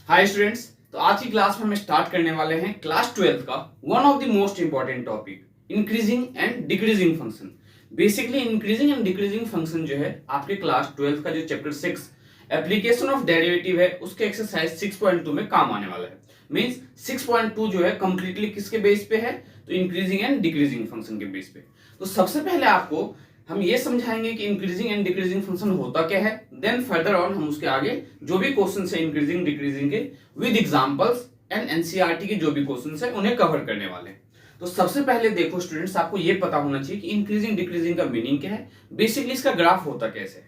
Hi students, तो आज की क्लास में हम स्टार्ट करने वाले हैं क्लास 12 का one of the most important topic increasing and decreasing function. Basically increasing and decreasing function जो है आपके क्लास 12 का जो चैप्टर 6 एप्लीकेशन ऑफ डेरिवेटिव है उसके एक्सरसाइज 6.2 में काम आने वाला है। मींस 6.2 जो है कंप्लीटली किसके बेस पे है, तो इंक्रीजिंग एंड डिक्रीजिंग फंक्शन के बेस पे। तो सबसे पहले आपको हम ये समझाएंगे कि इंक्रीजिंग एंड डिक्रीजिंग फंक्शन होता क्या है, देन फर्दर ऑन हम उसके आगे जो भी क्वेश्चन है इंक्रीजिंग डिक्रीजिंग के विद एग्जांपल्स एंड एनसीईआरटी के जो भी क्वेश्चन है उन्हें कवर करने वाले हैं। तो सबसे पहले देखो स्टूडेंट्स, आपको ये पता होना चाहिए कि इंक्रीजिंग डिक्रीजिंग का मीनिंग क्या है, बेसिकली इसका ग्राफ होता कैसे है।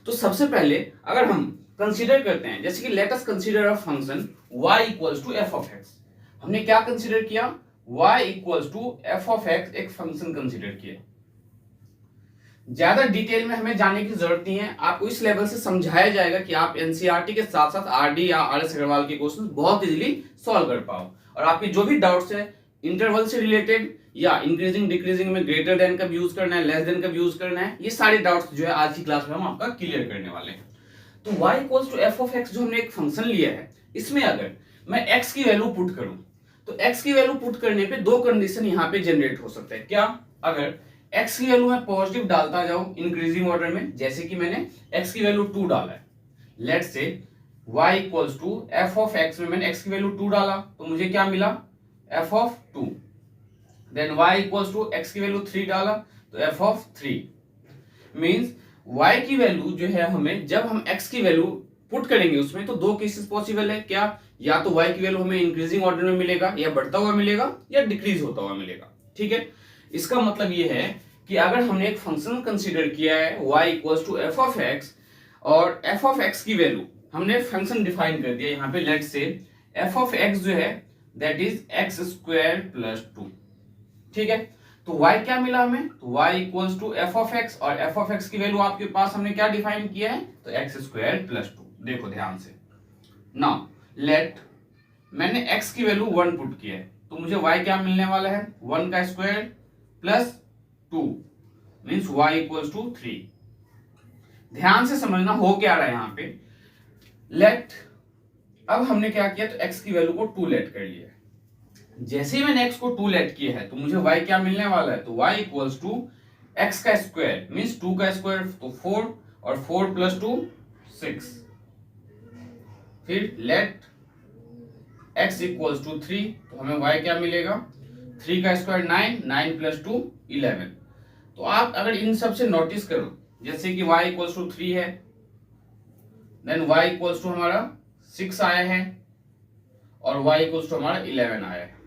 तो सबसे पहले अगर हम कंसीडर करते हैं, जैसे कि let us consider a function y equals to f of x. हमने क्या कंसीडर किया, y equals to f of x एक फंक्शन कंसीडर किया। ज्यादा डिटेल में हमें जाने की जरूरत नहीं है, आपको इस लेवल से समझाया जाएगा कि आप एनसीईआरटी के साथ साथ आरडी या आरएस अग्रवाल के क्वेश्चन बहुत इजीली सॉल्व कर पाओ। और आपके जो भी डाउट्स है इंटरवल से रिलेटेड या इंक्रीजिंग डिक्रीजिंग में ग्रेटर देन कब यूज करना है, लेस देन कब यूज करना है, ये सारे डाउट्स जो है आज की क्लास में हम आपका क्लियर करने वाले हैं। तो y equals to f of x जो हमने एक फंक्शन लिया है, इसमें अगर मैं x की वैल्यू पुट करूं तो x की वैल्यू पुट करने पे दो कंडीशन यहाँ पे जनरेट हो सकता है। क्या, अगर x की वैल्यू मैं पॉजिटिव डालता जाऊं इंक्रीजिंग ऑर्डर में, जैसे कि मैंने x की वैल्यू 2 डाला है, let's say y equals to f of x में मैंने x की वैल्यू 2 डाला तो मुझे क्या मिला, f of 2। Then y equals to x की वैल्यू 3 डाला तो f ऑफ 3। मींस y की वैल्यू जो है हमें जब हम x की वैल्यू पुट करेंगे उसमें तो दो केसेस पॉसिबल है। क्या, या तो y की वैल्यू हमें इंक्रीजिंग ऑर्डर में मिलेगा या बढ़ता हुआ मिलेगा या डिक्रीज होता हुआ मिलेगा। ठीक है, इसका मतलब ये है कि अगर हमने एक फंक्शन कंसीडर किया है y equals to f of x और एफ ऑफ एक्स की वैल्यू हमने फंक्शन डिफाइन कर दिया यहाँ पे, लेट से एफ ऑफ एक्स जो है that is x square plus 2। ठीक है, तो y क्या मिला हमें, तो y equals to f of x और एफ ऑफ एक्स की वैल्यू आपके पास हमने क्या डिफाइन किया है, तो एक्स स्क्वायर प्लस 2। देखो ध्यान से, नाउ लेट मैंने x की वैल्यू 1 पुट किया है तो मुझे y क्या मिलने वाला है, 1 का square plus 2 means y equals to 3। ध्यान से समझना हो क्या रहा है यहाँ पे। लेट अब हमने क्या किया, तो x की वैल्यू को 2 लेट कर लिया। जैसे ही मैंने x को 2 लेट किया है तो मुझे y क्या मिलने वाला है, तो y इक्वल्स टू x का स्क्वायर मींस 2 का स्क्वायर तो 4 और 4 प्लस 2 6। फिर लेट x इक्वल्स टू 3 तो हमें y क्या मिलेगा, 3 का स्क्वायर 9, 9 प्लस 2 11। तो आप अगर इन सब से नोटिस करो, जैसे कि y इक्वल्स टू 3 है, देन y इक्वल्स टू हमारा 6 आया है और y इक्वल्स टू हमारा 11 आया है।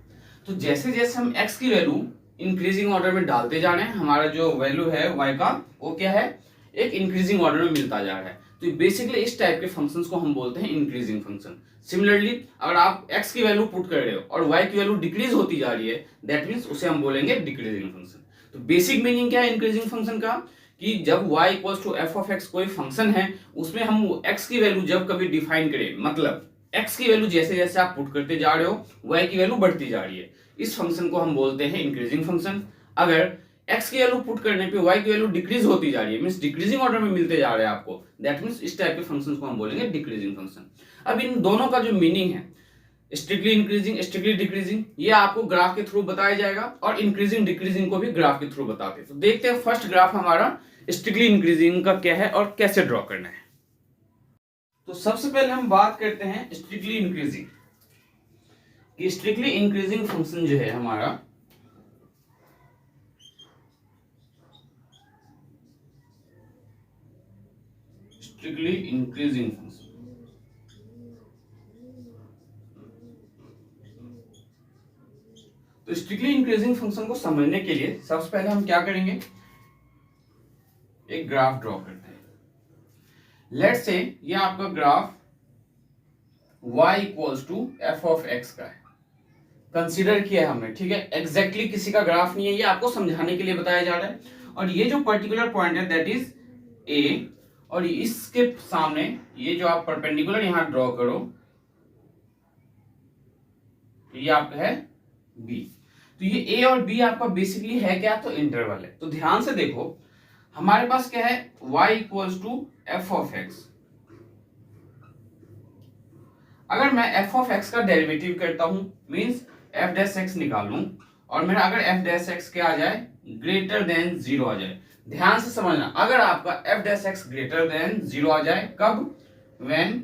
तो जैसे जैसे हम x की वैल्यू इंक्रीजिंग ऑर्डर में डालते जा रहे हैं, हमारा जो वैल्यू है y का वो क्या है, एक इंक्रीजिंग ऑर्डर में मिलता जा रहा है। तो बेसिकली इस टाइप के फंक्शंस को हम बोलते हैं इंक्रीजिंग फंक्शन। सिमिलरली अगर आप x की वैल्यू पुट कर रहे हो और y की वैल्यू डिक्रीज होती जा रही है, दैट मींस उसे हम बोलेंगे डिक्रीजिंग फंक्शन। तो बेसिक मीनिंग क्या है इंक्रीजिंग फंक्शन का, कि जब y equals to f of x कोई फंक्शन है उसमें हम x की वैल्यू जब कभी डिफाइन करें, मतलब x की वैल्यू जैसे जैसे आप पुट करते जा रहे हो y की वैल्यू बढ़ती जा रही है, इस फंक्शन को हम बोलते हैं इंक्रीजिंग फंक्शन। अगर x की वैल्यू पुट करने पे y की वैल्यू डिक्रीज होती जा रही है, मींस डिक्रीजिंग ऑर्डर में मिलते जा रहे हैं आपको, दैट मींस इस टाइप के फंक्शंस को हम बोलेंगे डिक्रीजिंग फंक्शन। अब इन दोनों का जो मीनिंग है, स्ट्रिक्टली इंक्रीजिंग स्ट्रिक्टली डिक्रीजिंग, ये आपको ग्राफ के थ्रू बताया जाएगा और इंक्रीजिंग डिक्रीजिंग को भी ग्राफ के थ्रू बताते हैं। तो देखते हैं फर्स्ट ग्राफ हमारा स्ट्रिक्टली इंक्रीजिंग का क्या है और कैसे ड्रॉ करना है। तो सबसे पहले हम बात करते हैं स्ट्रिक्टली इंक्रीजिंग कि स्ट्रिक्टली इंक्रीजिंग फंक्शन जो है हमारा स्ट्रिक्टली इंक्रीजिंग फंक्शन, तो स्ट्रिक्टली इंक्रीजिंग फंक्शन को समझने के लिए सबसे पहले हम क्या करेंगे, एक ग्राफ ड्रॉ करते हैं। लेट्स से ये आपका graph y equals to f of x का है, कंसीडर किया है हमने। ठीक है, एग्जैक्टली किसी का ग्राफ नहीं है, ये आपको समझाने के लिए बताया जा रहा है। और ये जो पर्टिकुलर पॉइंट है दैट इज a, और इसके सामने ये जो आप परपेंडिकुलर यहां ड्रॉ करो, ये आपका है b। तो ये a और b आपका बेसिकली है क्या, तो इंटरवल है। तो ध्यान से देखो, हमारे पास क्या है y equals to f of x. अगर मैं एफ ऑफ एक्स का डेरिवेटिव करता हूं मींस एफ डैश एक्स निकाल लूं और मेरा अगर एफ डैश एक्स क्या आ जाए ग्रेटर देन जीरो आ जाए, ध्यान से समझना, अगर आपका F dash x greater than zero आ जाए कब, व्हेन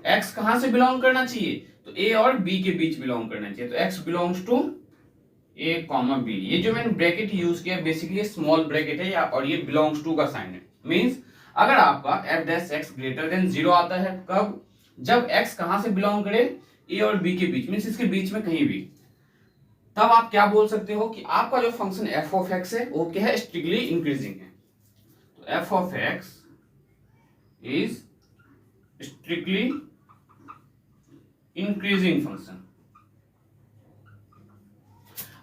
एक्स कहां से बिलोंग करना चाहिए, तो ए और बी के बीच बिलोंग करना चाहिए, तो x belongs to a comma b. ये जो मैंने ब्रैकेट यूज किया बेसिकली स्मॉल ब्रैकेट है और ये बिलोंग्स टू का साइन है। मींस अगर आपका F dash x greater than zero आता है कब, जब एक्स कहां से बिलोंग करे, ए और बी के बीच, मींस इसके बीच में कहीं भी, तब आप क्या बोल सकते हो कि आपका जो फंक्शन एफ ऑफ एक्स है वो क्या है, स्ट्रिक्टली इंक्रीजिंग है। तो F of x is strictly increasing function.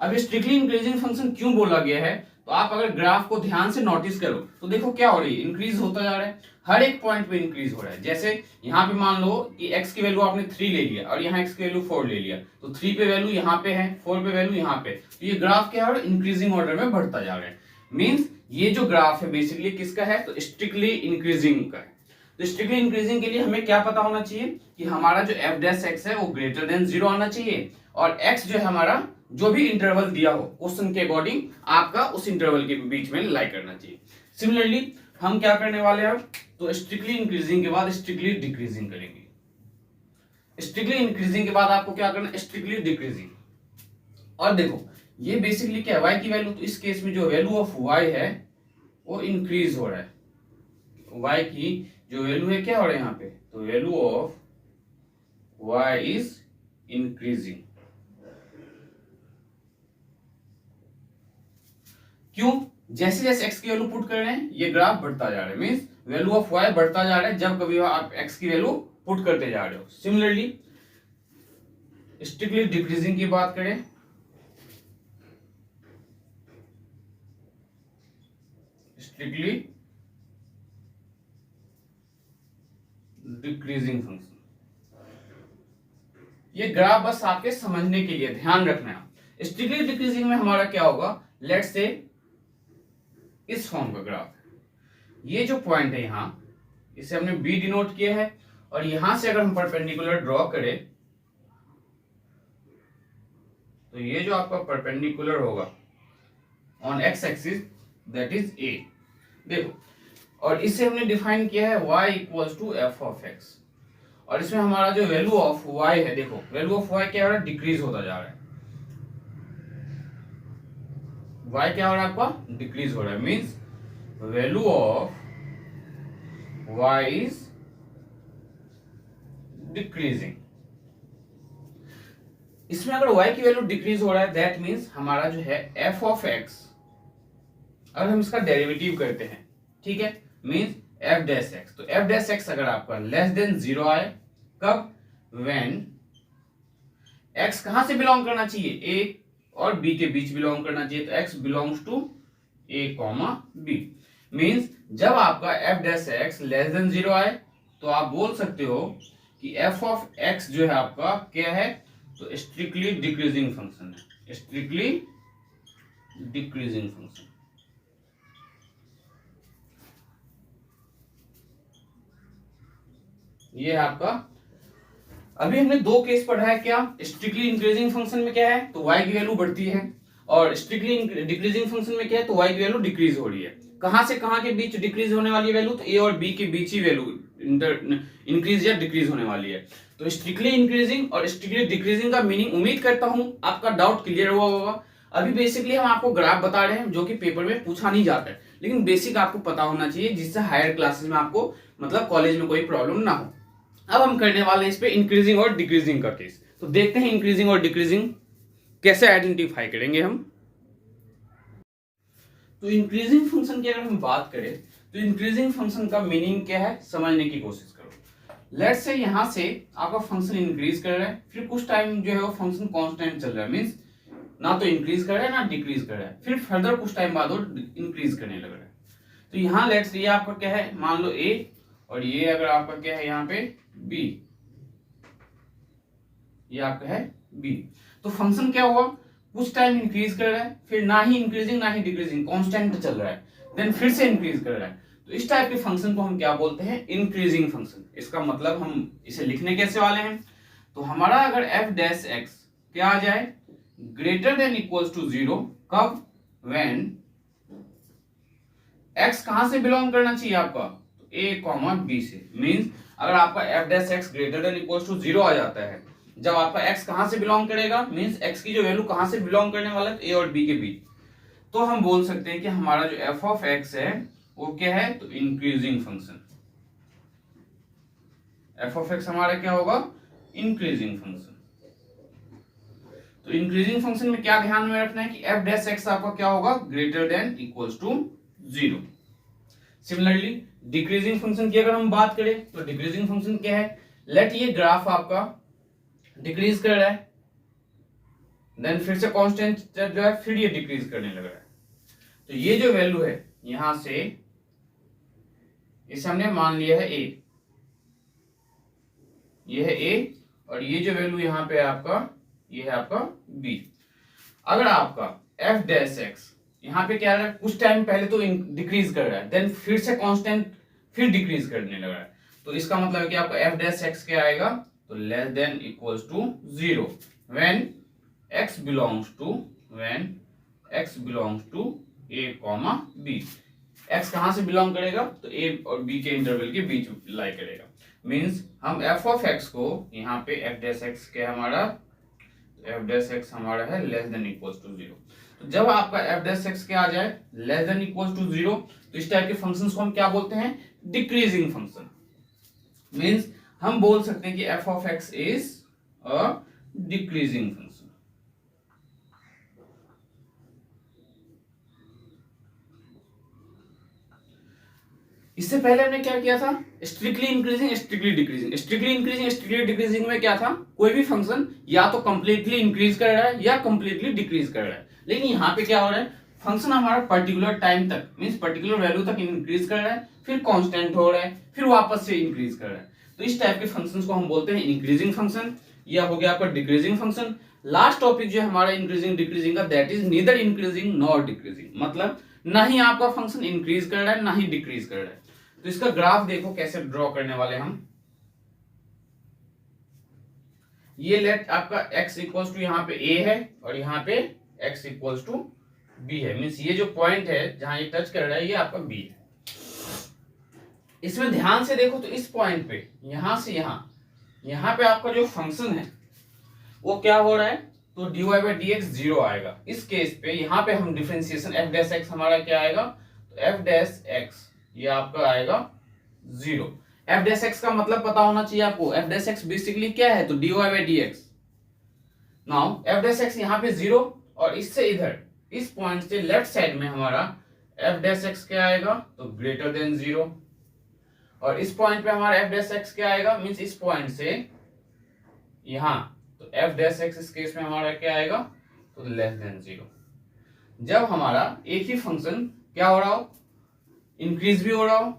अब स्ट्रिक्टली इंक्रीजिंग फंक्शन क्यों बोला गया है, तो आप अगर ग्राफ को ध्यान से नोटिस करो तो देखो क्या हो रही है, इंक्रीज होता जा रहा है, हर एक पॉइंट पे इंक्रीज हो रहा है। जैसे यहाँ पे मान लो कि x की वैल्यू आपने 3 ले लिया और यहाँ x की वैल्यू 4 ले लिया, तो 3 पे वैल्यू यहाँ पे है, 4 पे वैल्यू यहाँ पे, तो ये ग्राफ क्या है, इंक्रीजिंग ऑर्डर में बढ़ता जा रहा है। मीन्स ये जो ग्राफ है बेसिकली किसका है, तो स्ट्रिक्टली इंक्रीजिंग का है। तो स्ट्रिक्टली इंक्रीजिंग के लिए हमें क्या पता होना चाहिए कि हमारा जो एफ डैश एक्स है वो ग्रेटर देन जीरो आना चाहिए और एक्स जो है हमारा जो भी इंटरवल दिया हो क्वेश्चन के अकॉर्डिंग आपका उस इंटरवल के बीच में लाई करना चाहिए। सिमिलरली हम क्या करने वाले हैं, तो स्ट्रिक्टली इंक्रीजिंग के बाद स्ट्रिक्टली डिक्रीजिंग करेंगे। स्ट्रिक्टली इंक्रीजिंग के बाद आपको क्या करना है, स्ट्रिक्टली डिक्रीजिंग। और देखो ये बेसिकली क्या है, y की वैल्यू, तो इस केस में जो वैल्यू ऑफ y है वो इंक्रीज हो रहा है, y की जो वैल्यू है क्या हो रहा है यहाँ पे, तो value of y is increasing. क्यों, जैसे जैसे x की वैल्यू पुट कर रहे हैं ये ग्राफ बढ़ता जा रहा है, मींस वैल्यू ऑफ y बढ़ता जा रहा है जब कभी आप x की वैल्यू पुट करते जा रहे हो। सिमिलरली स्ट्रिक्टली डिक्रीजिंग की बात करें, स्ट्रिक्टली डिक्रीजिंग फंक्शन, ये ग्राफ बस आपके समझने के लिए ध्यान रखना है। स्ट्रिक्टली डिक्रीजिंग में हमारा क्या होगा, लेट्स से इस फॉर्म का ग्राफ है, ये जो पॉइंट है यहाँ इसे हमने बी डिनोट किया है और यहां से अगर हम परपेंडिकुलर ड्रॉ करें तो ये जो आपका परपेंडिकुलर होगा on x axis that is a, देखो, और इसे हमने डिफाइन किया है y equals to f of x, और इसमें हमारा जो वैल्यू ऑफ y है, देखो वैल्यू ऑफ y क्या हो रहा है, डिक्रीज होता जा रहा है, y क्या हो रहा है आपका, डिक्रीज हो रहा है, means value of y is decreasing. इसमें अगर y की वैल्यू डिक्रीज हो रहा है दैट मींस हमारा जो है f ऑफ x, अगर हम इसका डेरिवेटिव करते हैं, ठीक है, मींस f डैश x, तो f डैश x अगर आपका लेस देन जीरो आए कब, व्हेन x कहां से बिलोंग करना चाहिए, a और b के बीच बिलोंग करना चाहिए, तो x belongs to a comma b। Means जब आपका f dash x less than zero आए तो आप बोल सकते हो कि f ऑफ x जो है आपका क्या है, तो स्ट्रिक्टली डिक्रीजिंग फंक्शन है, स्ट्रिक्टली डिक्रीजिंग फंक्शन। ये है आपका, अभी हमने दो केस पढ़ा है, क्या स्ट्रिक्टली इंक्रीजिंग फंक्शन में क्या है, तो y की वैल्यू बढ़ती है, और स्ट्रिक्टली डिक्रीजिंग फंक्शन में क्या है, तो y की वैल्यू डिक्रीज हो रही है। कहां से कहां के बीच डिक्रीज होने वाली है वैल्यू, तो a और b के बीच ही वैल्यू इंक्रीज या डिक्रीज होने वाली है। तो स्ट्रिक्टली इंक्रीजिंग और स्ट्रिक्टली डिक्रीजिंग का मीनिंग उम्मीद करता हूं आपका डाउट क्लियर हुआ होगा। अभी बेसिकली हम आपको ग्राफ बता रहे हैं जो कि पेपर में पूछा नहीं जाता है, लेकिन बेसिक आपको पता होना चाहिए जिससे हायर क्लासेस में आपको मतलब कॉलेज में कोई प्रॉब्लम ना हो। अब हम करने वाले हैं इस पे इंक्रीजिंग और डिक्रीजिंग का केस, तो देखते हैं इंक्रीजिंग और डिक्रीजिंग कैसे आइडेंटिफाई करेंगे हम। तो इंक्रीजिंग फंक्शन की अगर हम बात करें तो इंक्रीजिंग फंक्शन का मीनिंग क्या है समझने की कोशिश करो। लेट्स से यहां से आपका फंक्शन इंक्रीज कर रहा है, फिर कुछ टाइम जो है वो फंक्शन कांस्टेंट चल रहा है, मींस ना तो इंक्रीज कर रहा है ना डिक्रीज कर रहा है, फिर फर्दर कुछ टाइम बाद वो इंक्रीज करने लग रहा है। तो यहाँ लेट्स ये आपका क्या है, मान लो a, और ये अगर आपका क्या है यहाँ पे b, ये आपका है b, तो फंक्शन क्या हुआ, कुछ टाइम इंक्रीज कर रहा है, फिर ना ही इंक्रीजिंग ना ही डिक्रीजिंग, कांस्टेंट चल रहा है, देन फिर से इंक्रीज कर रहा है। तो तो इस टाइप के फंक्शन को हम क्या बोलते हैं, इंक्रीजिंग फंक्शन। इसका मतलब हम इसे लिखने कैसे वाले हैं, तो हमारा अगर एफ डैश एक्स क्या आ जाए, ग्रेटर देन इक्वल्स टू 0, कब, व्हेन एक्स कहां से बिलोंग करना चाहिए आपका, तो ए कॉमा बी से। मींस अगर आपका F dash x greater than equals to 0 आ जाता है, जब आपका एक्स कहां से बिलोंग करेगा, मींस एक्स की जो वैल्यू कहां से बिलोंग करने वाला है, ए और बी के बीच, तो हम बोल सकते हैं कि हमारा जो एफ ऑफ एक्स है वो क्या है, तो increasing function. F of x हमारा क्या होगा, इंक्रीजिंग फंक्शन। तो इंक्रीजिंग फंक्शन में क्या ध्यान में रखना है कि एफ डैश एक्स आपका क्या होगा, greater than equals to 0। Similarly decreasing function की अगर हम बात करें तो डिक्रीजिंग फंक्शन क्या है, लेट ये ग्राफ आपका डिक्रीज कर रहा है, देन फिर से कांस्टेंट चल रहा है, फिर ये डिक्रीज करने लग रहा है। तो ये जो वैल्यू है यहां से, इसे हमने मान लिया है ए, ये है ए, और ये जो वैल्यू यहां पे है आपका, ये है आपका बी। अगर आपका एफ डैश एक्स यहाँ पे क्या है, कुछ टाइम पहले तो डिक्रीज कर रहा है, देन फिर से कांस्टेंट, फिर डिक्रीज करने लग रहा है, तो इसका मतलब है कि आपका एफ डैश एक्स क्या आएगा, तो less than equals to 0 when x belongs to a comma b। x कहां से बिलोंग करेगा, तो a और b के इंटरवल के बीच लाई करेगा। मींस हम f ऑफ x को यहाँ पे f डैश x के हमारा, f डैश x हमारा है लेस देन इक्वल्स टू 0। तो जब आपका f डैश x क्या आ जाए, लेस देन इक्वल्स टू 0, तो इस टाइप के फंक्शंस को हम क्या बोलते हैं, डिक्रीजिंग फंक्शन। मींस हम बोल सकते हैं कि f of x is a decreasing function. इससे पहले हमने क्या किया था, strictly increasing strictly decreasing. Strictly increasing strictly decreasing में क्या था, कोई भी फंक्शन या तो कंप्लीटली इंक्रीज कर रहा है या कंप्लीटली डिक्रीज कर रहा है। लेकिन यहाँ पे क्या हो रहा है, फंक्शन हमारा पर्टिकुलर टाइम तक, मींस पर्टिकुलर वैल्यू तक इंक्रीज कर रहा है, फिर कांस्टेंट हो रहा है, फिर वापस से इंक्रीज कर रहा है। तो इस टाइप के फंक्शंस को हम बोलते हैं इंक्रीजिंग फंक्शन, या हो गया आपका डिक्रीजिंग फंक्शन। लास्ट टॉपिक जो है हमारा इंक्रीजिंग डिक्रीजिंग का, that is neither increasing nor decreasing. मतलब ना ही आपका फंक्शन इंक्रीज कर रहा है ना ही डिक्रीज कर रहा है। तो इसका ग्राफ देखो कैसे ड्रॉ करने वाले हम। ये लेट आपका x इक्वल्स टू यहाँ पे a है और यहाँ पे x इक्वल्स टू b है। मींस ये जो पॉइंट है जहां ये टच कर रहा है ये आपका b है। इसमें ध्यान से देखो तो इस पॉइंट पे यहां से यहाँ पे आपका जो फंक्शन है वो क्या हो रहा है, तो dy बाई dx 0 आएगा। इस केस पे यहाँ पे हम डिफरेंशिएशन f डैश x हमारा क्या आएगा, तो f डैश x ये आपका आएगा 0। f डैश x का मतलब पता होना चाहिए आपको, f डैश x बेसिकली क्या है, तो dy by dx। Now f dash x यहाँ पे 0, और इससे इधर इस पॉइंट से लेफ्ट साइड में हमारा f डैश x क्या आएगा, तो ग्रेटर देन 0, और इस पॉइंट पे हमारा f डैश x क्या आएगा, मींस इस पॉइंट से यहाँ, तो f डैश x इस केस में हमारा क्या आएगा, तो लेस देन 0। जब हमारा एक ही फंक्शन क्या हो रहा हो, इंक्रीज भी हो रहा हो,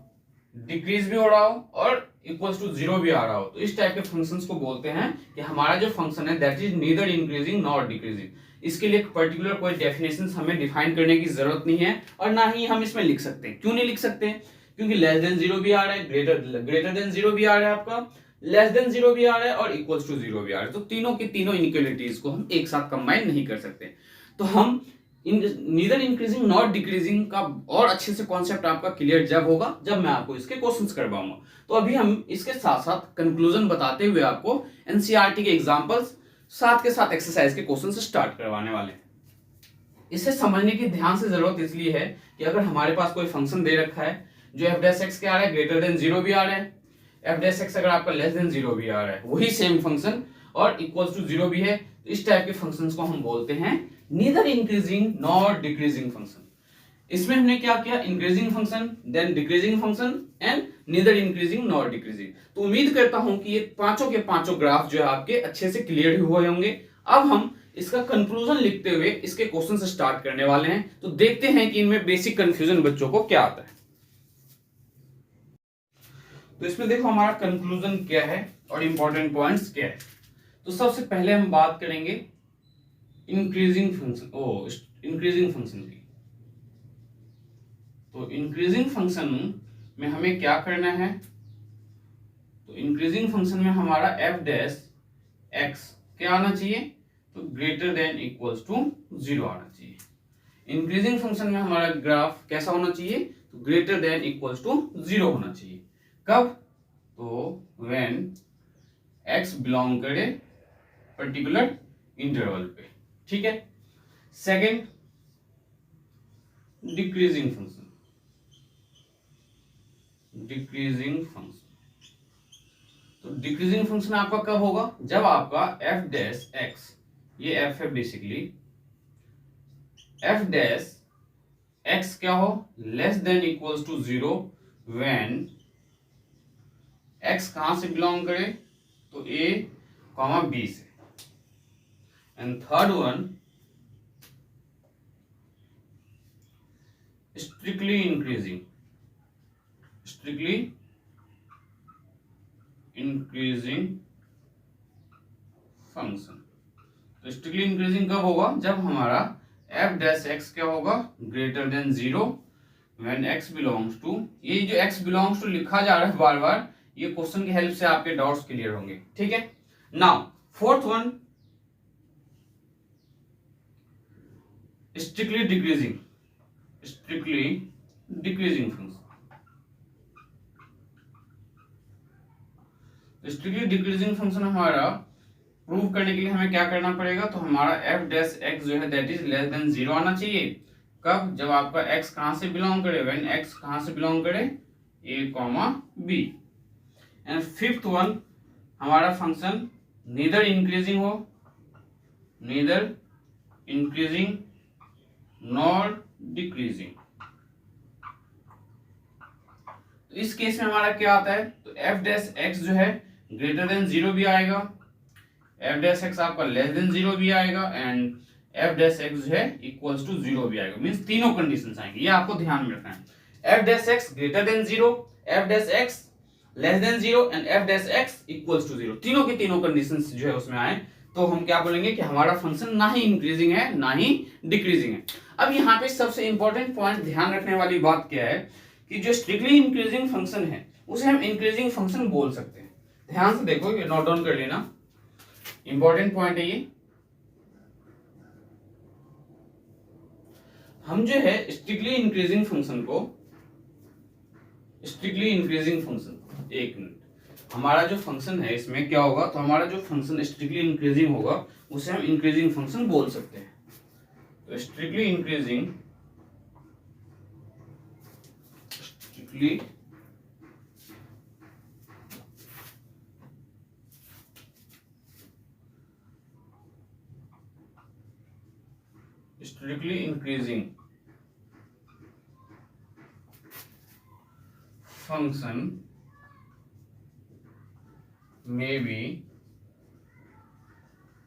डिक्रीज भी हो रहा हो, और इक्वल्स टू 0 भी आ रहा हो, तो इस टाइप के फंक्शंस को बोलते हैं कि हमारा जो फंक्शन है that is neither increasing nor decreasing. इसके लिए पर्टिकुलर कोई डेफिनेशन हमें डिफाइन करने की जरूरत नहीं है, और ना ही हम इसमें लिख सकते हैं। क्यों नहीं लिख सकते हैं, क्योंकि लेस देन 0 भी आ रहा है, ग्रेटर देन 0 भी आ रहा है, आपका लेस देन 0 भी आ रहा है, और इक्वल्स टू 0 भी आ रहा है। तो तीनों की तीनों इनइक्वालिटीज को हम एक साथ कंबाइन नहीं कर सकते। तो हम नीदर इंक्रीजिंग नॉट डिक्रीजिंग का और अच्छे से कॉन्सेप्ट आपका क्लियर जब होगा जब मैं आपको इसके क्वेश्चंस करवाऊंगा। तो अभी हम इसके साथ साथ कंक्लूजन बताते हुए आपको एनसीईआरटी के एग्जांपल्स साथ के साथ एक्सरसाइज के क्वेश्चंस स्टार्ट करवाने वाले हैं। इसे समझने की ध्यान से जरूरत इसलिए है कि अगर हमारे पास कोई फंक्शन दे रखा है जो एफ डैश एक्स क्या आ रहा है, ग्रेटर देन 0 भी आ रहा है, एफ डैश एक्स अगर आपका लेस देन 0 भी आ रहा है, वही सेम फंक्शन और इक्वल्स टू 0 भी है, तो इस टाइप के फंक्शंस को हम बोलते हैं neither increasing nor decreasing function. इसमें हमने क्या किया, increasing function, then decreasing function and neither increasing nor decreasing. तो उम्मीद करता हूं कि ये पांचों के पांचों ग्राफ जो है आपके अच्छे से क्लियर हुए होंगे। अब हम इसका कंक्लूजन लिखते हुए इसके क्वेश्चन से स्टार्ट करने वाले हैं। तो देखते हैं कि इनमें बेसिक कंफ्यूजन बच्चों को क्या आता है। तो इसमें देखो हमारा कंक्लूजन क्या है और इंपॉर्टेंट पॉइंट्स क्या है। तो सबसे पहले हम बात करेंगे इंक्रीजिंग फंक्शन की। तो इंक्रीजिंग फंक्शन में हमें क्या करना है, तो इंक्रीजिंग फंक्शन में हमारा एफ डैश एक्स क्या आना चाहिए, तो ग्रेटर देन इक्वल्स टू 0 आना चाहिए। इंक्रीजिंग फंक्शन में हमारा ग्राफ कैसा होना चाहिए, तो ग्रेटर देन इक्वल्स टू 0 होना चाहिए। कब, तो व्हेन एक्स बिलोंग करे पर्टिकुलर इंटरवल पे, ठीक है। Second, decreasing function. Decreasing function, तो डिक्रीजिंग फंक्शन आपका कब होगा, जब आपका एफ डैश एक्स, ये एफ है बेसिकली, एफ डैश एक्स क्या हो, less than equals to 0 when x कहां से बिलोंग करे, तो ए कॉमा बी से। And third one, strictly increasing. Strictly increasing function, तो स्ट्रिक्टली इंक्रीजिंग कब होगा, जब हमारा एफ डैश एक्स क्या होगा, greater than 0 when x belongs to, ये जो एक्स बिलोंग्स टू लिखा जा रहा है बार बार, ये क्वेश्चन की हेल्प से आपके डाउट्स क्लियर होंगे, ठीक है। Now fourth one, strictly decreasing. Strictly decreasing function, strictly decreasing function हमारा प्रूव करने के लिए हमें क्या करना पड़ेगा, तो हमारा एफ डैश एक्स जो है दैट इज लेस देन 0 आना चाहिए। कब, जब आपका एक्स कहां से बिलोंग करे, व्हेन एक्स कहां से बिलोंग करे, A comma B. And fifth one, हमारा फंक्शन नीदर इंक्रीजिंग हो, नीदर इंक्रीजिंग नॉर डिक्रीजिंग। तो इस केस में हमारा क्या आता है, तो एफ डैश एक्स जो है ग्रेटर देन 0 भी आएगा, एफ डैश एक्स आपका लेस देन 0 भी आएगा, एंड एफ डैश एक्स जो है इक्वल्स टू 0 भी आएगा। मींस तीनों कंडीशंस आएंगे, ये आपको ध्यान में रखना है। F dash x greater than 0, f dash x less than 0 and f dash x equals to 0, तीनों की तीनों कंडीशंस जो है उसमें आए, तो हम क्या बोलेंगे कि हमारा फंक्शन ना ही इंक्रीजिंग है ना ही डिक्रीजिंग है। अब यहाँ पे सबसे इंपॉर्टेंट पॉइंट ध्यान रखने वाली बात क्या है, कि जो स्ट्रिक्टली इंक्रीजिंग फंक्शन है उसे हम इंक्रीजिंग फंक्शन बोल सकते हैं। ध्यान से देखो, ये नोट डाउन कर लेना, इंपॉर्टेंट पॉइंट है ये। हम जो है स्ट्रिक्टली इंक्रीजिंग फंक्शन को, स्ट्रिक्टली इंक्रीजिंग फंक्शन, एक मिनट, हमारा जो फंक्शन है इसमें क्या होगा, तो हमारा जो फंक्शन स्ट्रिक्टली इंक्रीजिंग होगा उसे हम इंक्रीजिंग फंक्शन बोल सकते हैं। तो strictly increasing, strictly strictly increasing function may be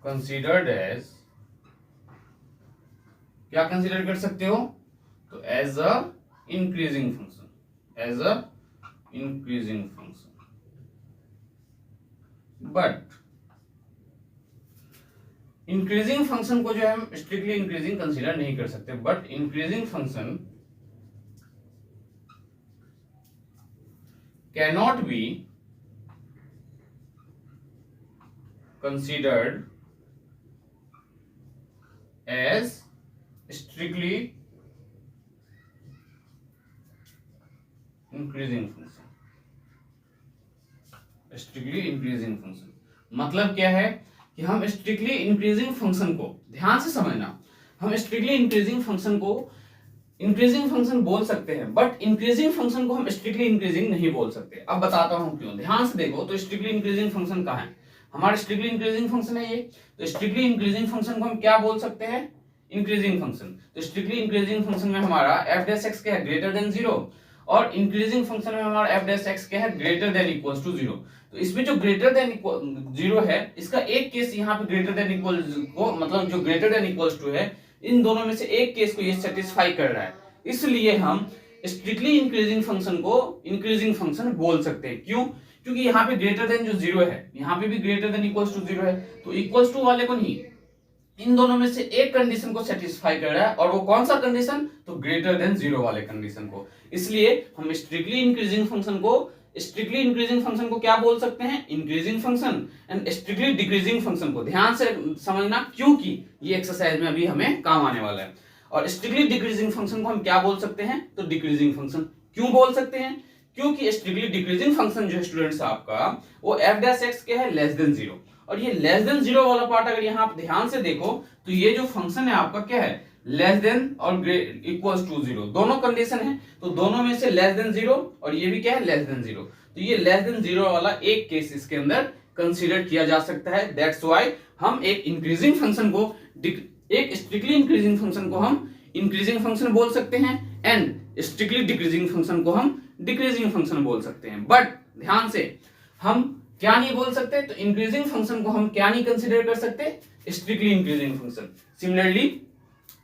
considered as, क्या कंसीडर कर सकते हो, तो as a increasing function, as a increasing function. But increasing function को जो है हम स्ट्रिक्टली इंक्रीजिंग कंसीडर नहीं कर सकते, but increasing function cannot be considered as strictly increasing function. Strictly increasing function मतलब क्या है, कि हम स्ट्रिक्टली इंक्रीजिंग फंक्शन को, ध्यान से समझना, हम स्ट्रिक्टली इंक्रीजिंग फंक्शन को इंक्रीजिंग फंक्शन बोल सकते हैं, बट इंक्रीजिंग फंक्शन को हम स्ट्रिक्टली इंक्रीजिंग नहीं बोल सकते। अब बताता हूं क्यों, ध्यान से देखो। तो स्ट्रिक्टली इंक्रीजिंग फंक्शन कहां है, हमारा स्ट्रिक्टली इंक्रीजिंग फंक्शन है ये। तो स्ट्रिक्टली इंक्रीजिंग फंक्शन को हम क्या बोल सकते हैं, इंक्रीजिंग फंक्शन। तो स्ट्रिक्टली इंक्रीजिंग फंक्शन में हमारा एफ डैश एक्स क्या है, ग्रेटर देन 0, और इंक्रीजिंग फंक्शन में हमारा एफ डैश एक्स क्या है, ग्रेटर देन इक्वल्स टू 0। तो इसमें जो ग्रेटर देन 0 है, इसका एक केस यहाँ पे ग्रेटर देन इक्वल को, मतलब जो ग्रेटर देन इक्वल्स टू है, इन दोनों में से एक केस को ये सेटिस्फाई कर रहा है, इसलिए हम स्ट्रिक्टली इंक्रीजिंग फंक्शन को इंक्रीजिंग फंक्शन बोल सकते हैं। क्यों, क्योंकि यहाँ पे ग्रेटर देन जो 0 है, यहाँ पे भी ग्रेटर देन इक्वल्स टू 0 है, तो इक्वल्स टू वाले को नहीं, इन दोनों में से एक कंडीशन को सेटिस्फाई कर रहा है, और वो कौन सा कंडीशन, तो ग्रेटर देन जीरो वाले कंडीशन को। इसलिए हम स्ट्रिक्टली इंक्रीजिंग फंक्शन को क्या बोल सकते हैं, increasing function, and strictly decreasing function को ध्यान से समझना, क्योंकि ये एक्सरसाइज में अभी हमें काम आने वाला है। और स्ट्रिक्टली डिक्रीजिंग फंक्शन को हम क्या बोल सकते हैं, तो डिक्रीजिंग फंक्शन। क्यों बोल सकते हैं, क्योंकि स्ट्रिक्टली डिक्रीजिंग फंक्शन जो है स्टूडेंट्स आपका, वो f डैश x क्या है, लेस देन जीरो। और ये लेस देन जीरो वाला पार्ट अगर यहाँ आप ध्यान से देखो तो ये जो फंक्शन है आपका क्या है, लेस देन और इक्वल्स टू जीरो, दोनों कंडीशन है, तो दोनों में से लेस देन जीरो, और ये भी क्या है, लेस देन जीरो। तो ये लेस देन जीरो वाला एक केस इसके अंदर कंसीडर किया जा सकता है। दैट्स व्हाई हम एक इंक्रीजिंग फंक्शन को, एक स्ट्रिक्टली इंक्रीजिंग फंक्शन को हम इंक्रीजिंग फंक्शन बोल सकते हैं, एंड स्ट्रिक्टली डिक्रीजिंग फंक्शन को हम डिक्रीजिंग फंक्शन बोल सकते हैं। बट ध्यान से हम क्या नहीं बोल सकते, तो इंक्रीजिंग फंक्शन को हम क्या नहीं कंसीडर कर सकते, strictly increasing function. Similarly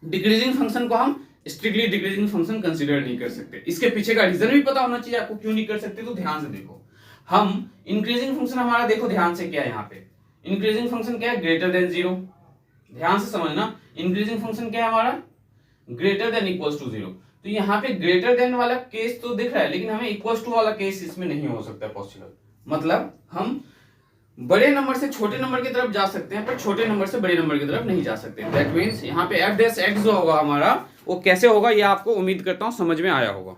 decreasing function को हम स्ट्रिक्टली डिक्रीजिंग फंक्शन कंसीडर नहीं कर सकते। इसके पीछे का रीजन भी पता होना चाहिए आपको, क्यों नहीं कर सकते, तो ध्यान से देखो। हम इंक्रीजिंग फंक्शन हमारा देखो ध्यान से क्या है, यहाँ पे इंक्रीजिंग फंक्शन क्या है, ग्रेटर देन जीरो। ध्यान से समझना, इंक्रीजिंग फंक्शन क्या है हमारा, greater than equals to zero. तो यहाँ पे ग्रेटर देन वाला केस तो दिख रहा है, लेकिन हमें इक्वल्स टू वाला केस इसमें नहीं हो सकता पॉसिबल। मतलब हम बड़े नंबर से छोटे नंबर की तरफ जा सकते हैं, पर छोटे नंबर से बड़े नंबर की तरफ नहीं जा सकते। दैट मींस यहाँ पे f डैश x जो होगा हमारा, वो कैसे होगा, ये आपको उम्मीद करता हूँ समझ में आया होगा।